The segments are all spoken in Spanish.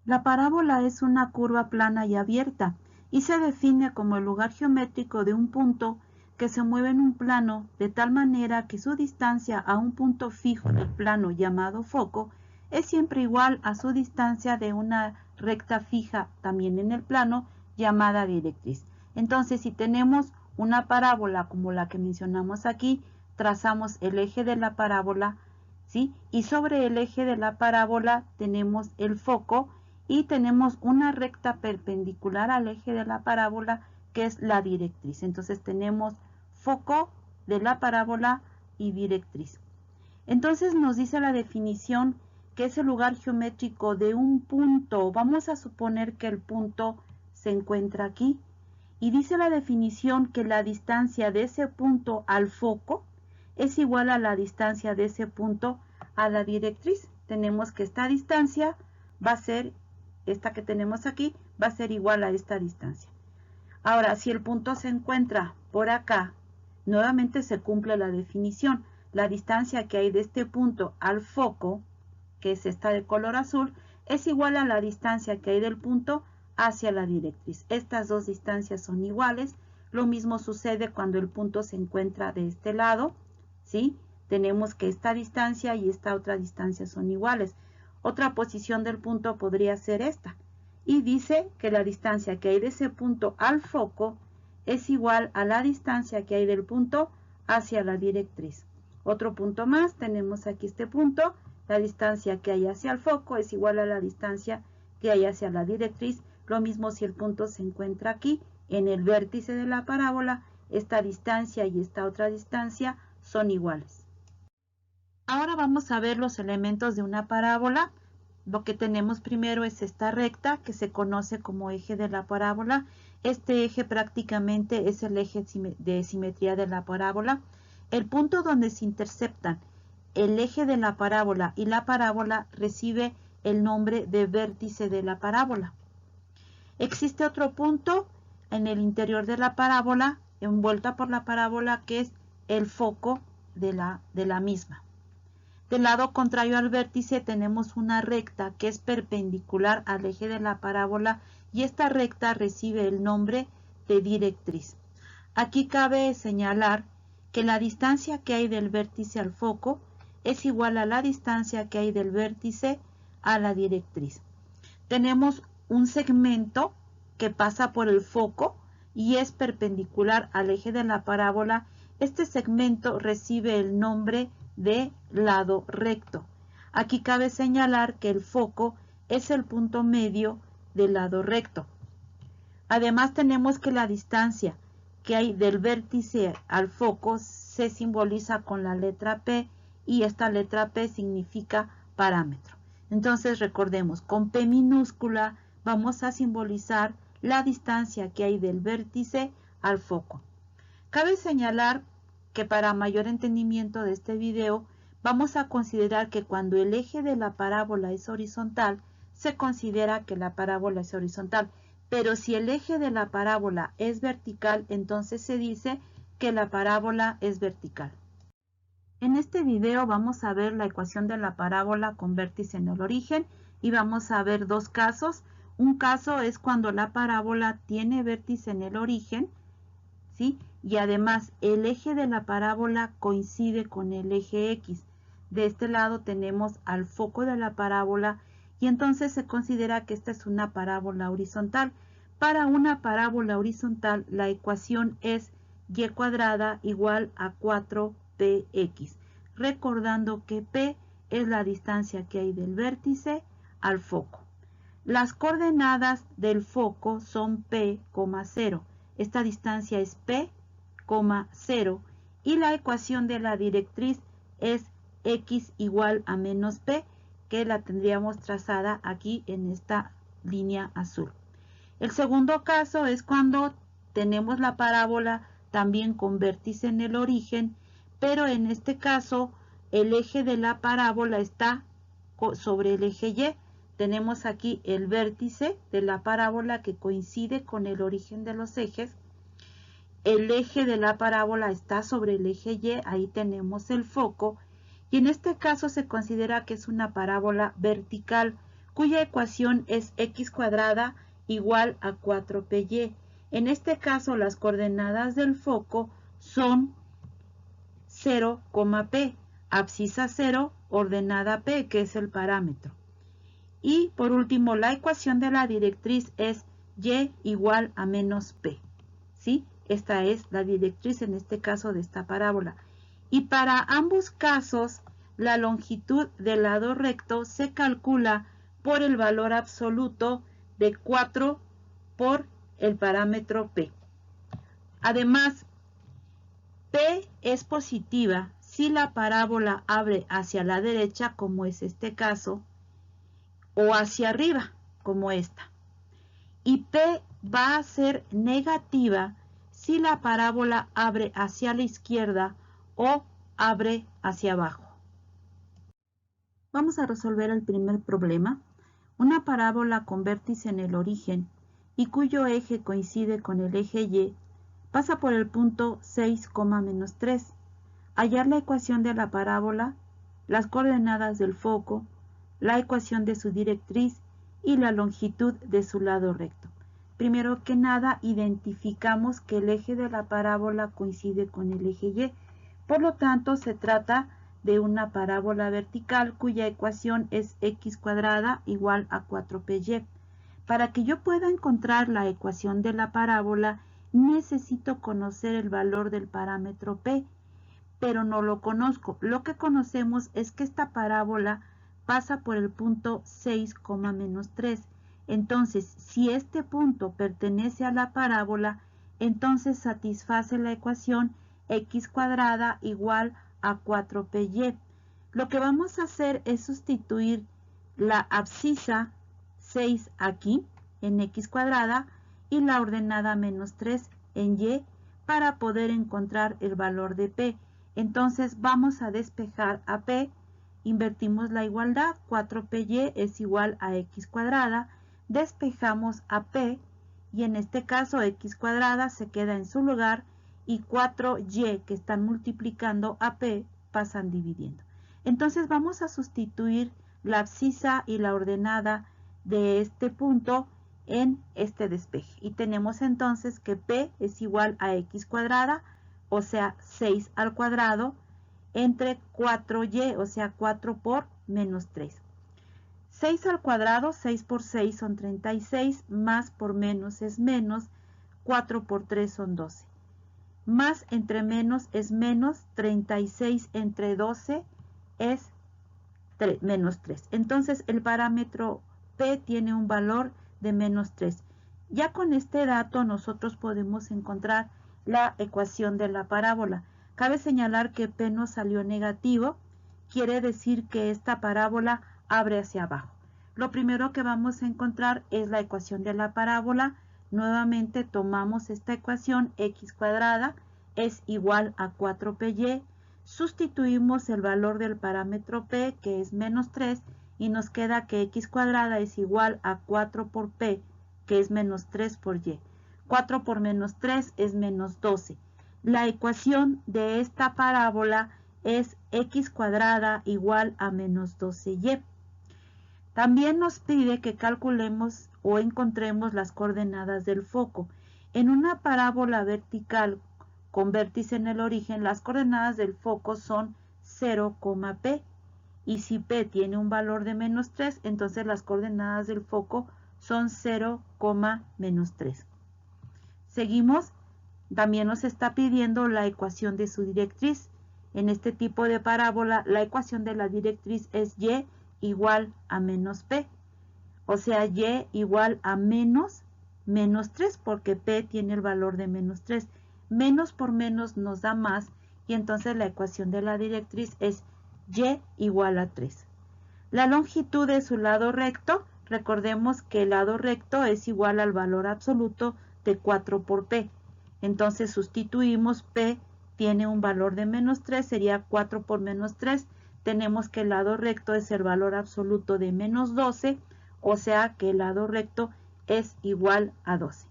La parábola es una curva plana y abierta y se define como el lugar geométrico de un punto que se mueve en un plano de tal manera que su distancia a un punto fijo del plano llamado foco es siempre igual a su distancia de una recta fija también en el plano llamada directriz. Entonces, si tenemos una parábola como la que mencionamos aquí, trazamos el eje de la parábola, ¿sí? Y sobre el eje de la parábola tenemos el foco y tenemos una recta perpendicular al eje de la parábola que es la directriz. Entonces tenemos foco de la parábola y directriz. Entonces nos dice la definición que es el lugar geométrico de un punto. Vamos a suponer que el punto se encuentra aquí. Y dice la definición que la distancia de ese punto al foco es igual a la distancia de ese punto a la directriz. Tenemos que esta distancia va a ser, esta que tenemos aquí, va a ser igual a esta distancia. Ahora, si el punto se encuentra por acá, nuevamente se cumple la definición. La distancia que hay de este punto al foco, que es esta de color azul, es igual a la distancia que hay del punto hacia la directriz. Estas dos distancias son iguales. Lo mismo sucede cuando el punto se encuentra de este lado, ¿sí? Tenemos que esta distancia y esta otra distancia son iguales. Otra posición del punto podría ser esta. Y dice que la distancia que hay de ese punto al foco es igual a la distancia que hay del punto hacia la directriz. Otro punto más, tenemos aquí este punto. La distancia que hay hacia el foco es igual a la distancia que hay hacia la directriz. Lo mismo si el punto se encuentra aquí, en el vértice de la parábola, esta distancia y esta otra distancia son iguales. Ahora vamos a ver los elementos de una parábola. Lo que tenemos primero es esta recta que se conoce como eje de la parábola. Este eje prácticamente es el eje de simetría de la parábola. El punto donde se interceptan el eje de la parábola y la parábola recibe el nombre de vértice de la parábola. Existe otro punto en el interior de la parábola, envuelta por la parábola, que es el foco de la misma. Del lado contrario al vértice tenemos una recta que es perpendicular al eje de la parábola y esta recta recibe el nombre de directriz. Aquí cabe señalar que la distancia que hay del vértice al foco es igual a la distancia que hay del vértice a la directriz. Tenemos un segmento que pasa por el foco y es perpendicular al eje de la parábola. Este segmento recibe el nombre de lado recto. Aquí cabe señalar que el foco es el punto medio del lado recto. Además tenemos que la distancia que hay del vértice al foco se simboliza con la letra P y esta letra P significa parámetro. Entonces recordemos, con P minúscula vamos a simbolizar la distancia que hay del vértice al foco. Cabe señalar que para mayor entendimiento de este video vamos a considerar que cuando el eje de la parábola es horizontal, se considera que la parábola es horizontal. Pero si el eje de la parábola es vertical, entonces se dice que la parábola es vertical. En este video vamos a ver la ecuación de la parábola con vértice en el origen y vamos a ver dos casos. Un caso es cuando la parábola tiene vértice en el origen, ¿sí? Y además el eje de la parábola coincide con el eje X. De este lado tenemos al foco de la parábola y entonces se considera que esta es una parábola horizontal. Para una parábola horizontal la ecuación es y cuadrada igual a 4px, recordando que p es la distancia que hay del vértice al foco. Las coordenadas del foco son p, 0. Esta distancia es p, 0 y la ecuación de la directriz es x igual a menos p, que la tendríamos trazada aquí en esta línea azul. El segundo caso es cuando tenemos la parábola también con vértice en el origen, pero en este caso el eje de la parábola está sobre el eje Y. Tenemos aquí el vértice de la parábola que coincide con el origen de los ejes. El eje de la parábola está sobre el eje Y, ahí tenemos el foco. Y en este caso se considera que es una parábola vertical cuya ecuación es x cuadrada igual a 4py. En este caso, las coordenadas del foco son 0, p, abscisa 0, ordenada p, que es el parámetro. Y por último, la ecuación de la directriz es y igual a menos p. ¿Sí? Esta es la directriz en este caso de esta parábola. Y para ambos casos, la longitud del lado recto se calcula por el valor absoluto de 4 por el parámetro p. Además, p es positiva si la parábola abre hacia la derecha, como es este caso, o hacia arriba, como esta. Y p va a ser negativa si la parábola abre hacia la izquierda o abre hacia abajo. Vamos a resolver el primer problema. Una parábola con vértice en el origen y cuyo eje coincide con el eje y pasa por el punto 6, menos 3. Hallar la ecuación de la parábola, las coordenadas del foco, la ecuación de su directriz y la longitud de su lado recto. Primero que nada, identificamos que el eje de la parábola coincide con el eje y. Por lo tanto, se trata de una parábola vertical cuya ecuación es x cuadrada igual a 4py. Para que yo pueda encontrar la ecuación de la parábola, necesito conocer el valor del parámetro p, pero no lo conozco. Lo que conocemos es que esta parábola pasa por el punto 6, menos 3. Entonces, si este punto pertenece a la parábola, entonces satisface la ecuación x cuadrada igual a 4py. Lo que vamos a hacer es sustituir la abscisa 6 aquí en x cuadrada y la ordenada menos 3 en y para poder encontrar el valor de p. Entonces vamos a despejar a p, invertimos la igualdad, 4py es igual a x cuadrada, despejamos a p y en este caso x cuadrada se queda en su lugar y 4y que están multiplicando a p pasan dividiendo. Entonces vamos a sustituir la abscisa y la ordenada de este punto en este despeje. Y tenemos entonces que p es igual a x cuadrada, o sea 6 al cuadrado, entre 4y, o sea 4 por menos 3. 6 al cuadrado, 6 por 6 son 36, más por menos es menos, 4 por 3 son 12. Más entre menos es menos, 36 entre 12 es menos 3. Entonces el parámetro p tiene un valor de menos 3. Ya con este dato nosotros podemos encontrar la ecuación de la parábola. Cabe señalar que p nos salió negativo, quiere decir que esta parábola abre hacia abajo. Lo primero que vamos a encontrar es la ecuación de la parábola. Nuevamente tomamos esta ecuación, x cuadrada es igual a 4py, sustituimos el valor del parámetro p, que es menos 3, y nos queda que x cuadrada es igual a 4 por p, que es menos 3 por y. 4 por menos 3 es menos 12. La ecuación de esta parábola es x cuadrada igual a menos 12y. También nos pide que calculemos o encontremos las coordenadas del foco. En una parábola vertical con vértice en el origen, las coordenadas del foco son 0, p. Y si p tiene un valor de menos 3, entonces las coordenadas del foco son 0, menos 3. Seguimos. También nos está pidiendo la ecuación de su directriz. En este tipo de parábola, la ecuación de la directriz es y igual a menos p. O sea, y igual a menos 3, porque p tiene el valor de menos 3. Menos por menos nos da más, y entonces la ecuación de la directriz es y igual a 3. La longitud de su lado recto, recordemos que el lado recto es igual al valor absoluto de 4 por p. Entonces sustituimos p, tiene un valor de menos 3, sería 4 por menos 3. Tenemos que el lado recto es el valor absoluto de menos 12, o sea que el lado recto es igual a 12.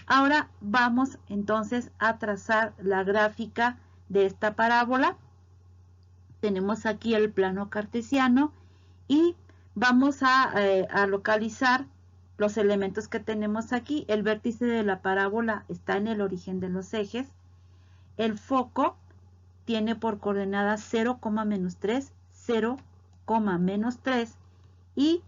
Ahora vamos entonces a trazar la gráfica de esta parábola. Tenemos aquí el plano cartesiano y vamos a localizar los elementos que tenemos aquí. El vértice de la parábola está en el origen de los ejes. El foco tiene por coordenadas 0, -3, 0, -3 y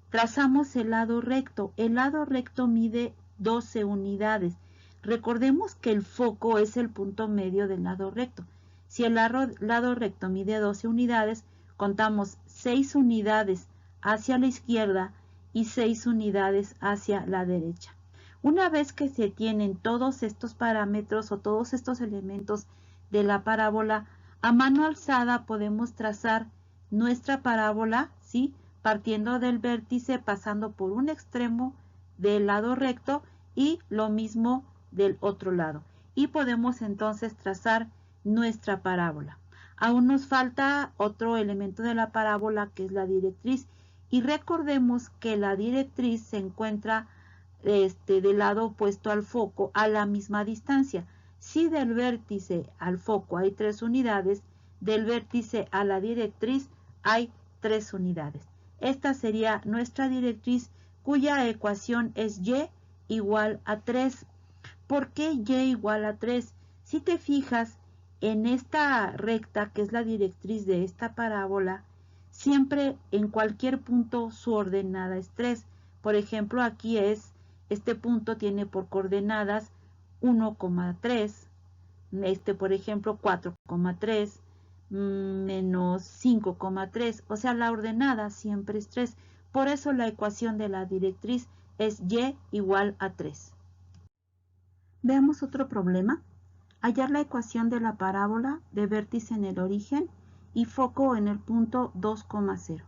trazamos el lado recto. El lado recto mide 12 unidades. Recordemos que el foco es el punto medio del lado recto. Si el lado recto mide 12 unidades, contamos 6 unidades hacia la izquierda y 6 unidades hacia la derecha. Una vez que se tienen todos estos parámetros o todos estos elementos de la parábola, a mano alzada podemos trazar nuestra parábola, ¿sí?, partiendo del vértice, pasando por un extremo del lado recto y lo mismo del otro lado. Y podemos entonces trazar nuestra parábola. Aún nos falta otro elemento de la parábola, que es la directriz. Y recordemos que la directriz se encuentra del lado opuesto al foco a la misma distancia. Si del vértice al foco hay 3 unidades, del vértice a la directriz hay 3 unidades. Esta sería nuestra directriz, cuya ecuación es y igual a 3. ¿Por qué y igual a 3? Si te fijas en esta recta, que es la directriz de esta parábola, siempre en cualquier punto su ordenada es 3. Por ejemplo, aquí este punto tiene por coordenadas 1,3, por ejemplo 4,3, menos 5,3, o sea, la ordenada siempre es 3. Por eso la ecuación de la directriz es y igual a 3. Veamos otro problema. Hallar la ecuación de la parábola de vértice en el origen y foco en el punto 2,0.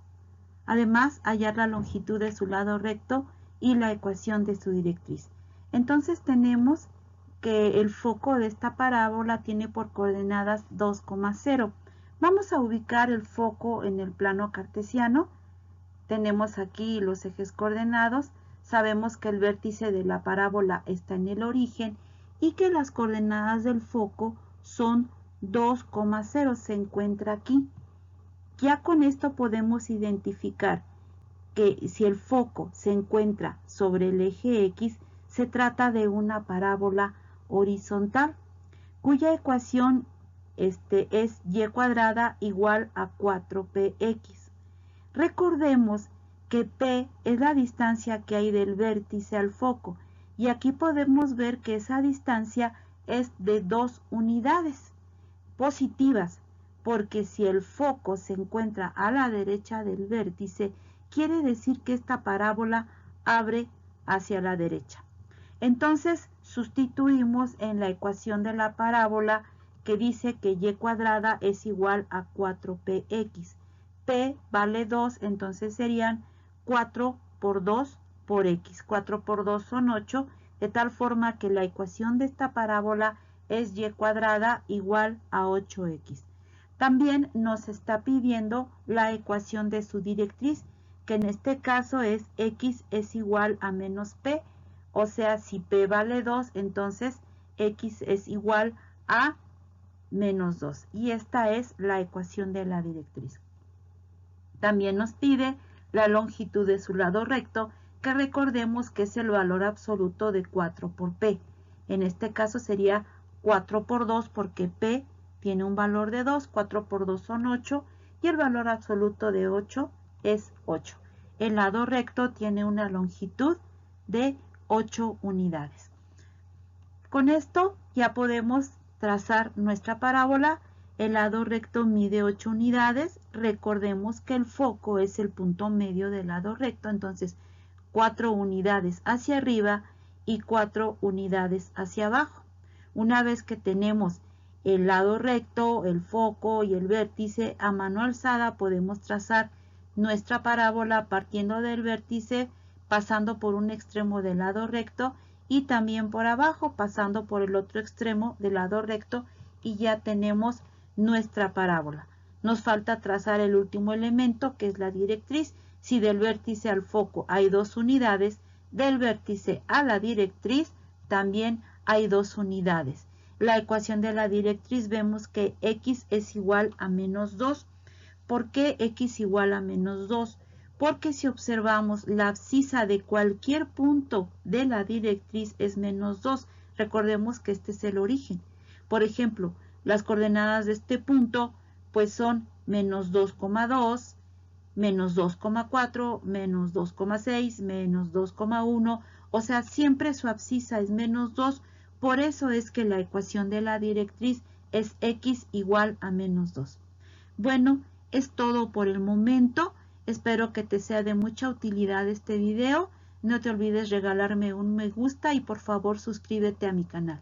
Además, hallar la longitud de su lado recto y la ecuación de su directriz. Entonces tenemos que el foco de esta parábola tiene por coordenadas 2,0. Vamos a ubicar el foco en el plano cartesiano. Tenemos aquí los ejes coordenados. Sabemos que el vértice de la parábola está en el origen y que las coordenadas del foco son 2,0, se encuentra aquí. Ya con esto podemos identificar que si el foco se encuentra sobre el eje X, se trata de una parábola horizontal, cuya ecuación es y cuadrada igual a 4px. Recordemos que p es la distancia que hay del vértice al foco, y aquí podemos ver que esa distancia es de 2 unidades positivas, porque si el foco se encuentra a la derecha del vértice, quiere decir que esta parábola abre hacia la derecha. Entonces sustituimos en la ecuación de la parábola, que dice que y cuadrada es igual a 4px. P vale 2, entonces serían 4 por 2 por x. 4 por 2 son 8, de tal forma que la ecuación de esta parábola es y cuadrada igual a 8x. También nos está pidiendo la ecuación de su directriz, que en este caso es x es igual a menos p, o sea, si p vale 2, entonces x es igual a menos 2. Y esta es la ecuación de la directriz. También nos pide la longitud de su lado recto, que recordemos que es el valor absoluto de 4 por p. En este caso sería 4 por 2 porque p tiene un valor de 2, 4 por 2 son 8 y el valor absoluto de 8 es 8. El lado recto tiene una longitud de 8 unidades. Con esto ya podemos trazar nuestra parábola. El lado recto mide 8 unidades. Recordemos que el foco es el punto medio del lado recto, entonces 4 unidades hacia arriba y 4 unidades hacia abajo. Una vez que tenemos el lado recto, el foco y el vértice, a mano alzada podemos trazar nuestra parábola partiendo del vértice, pasando por un extremo del lado recto y también por abajo, pasando por el otro extremo del lado recto, y ya tenemos nuestra parábola. Nos falta trazar el último elemento, que es la directriz. Si del vértice al foco hay 2 unidades, del vértice a la directriz también hay 2 unidades. La ecuación de la directriz vemos que x es igual a menos 2. ¿Por qué x igual a menos 2? porque si observamos la abscisa de cualquier punto de la directriz es menos 2. Recordemos que este es el origen. Por ejemplo, las coordenadas de este punto pues son menos 2,2, menos 2,4, menos 2,6, menos 2,1, o sea, siempre su abscisa es menos 2, por eso es que la ecuación de la directriz es x igual a menos 2. Bueno, es todo por el momento. Espero que te sea de mucha utilidad este video. No te olvides regalarme un me gusta y por favor suscríbete a mi canal.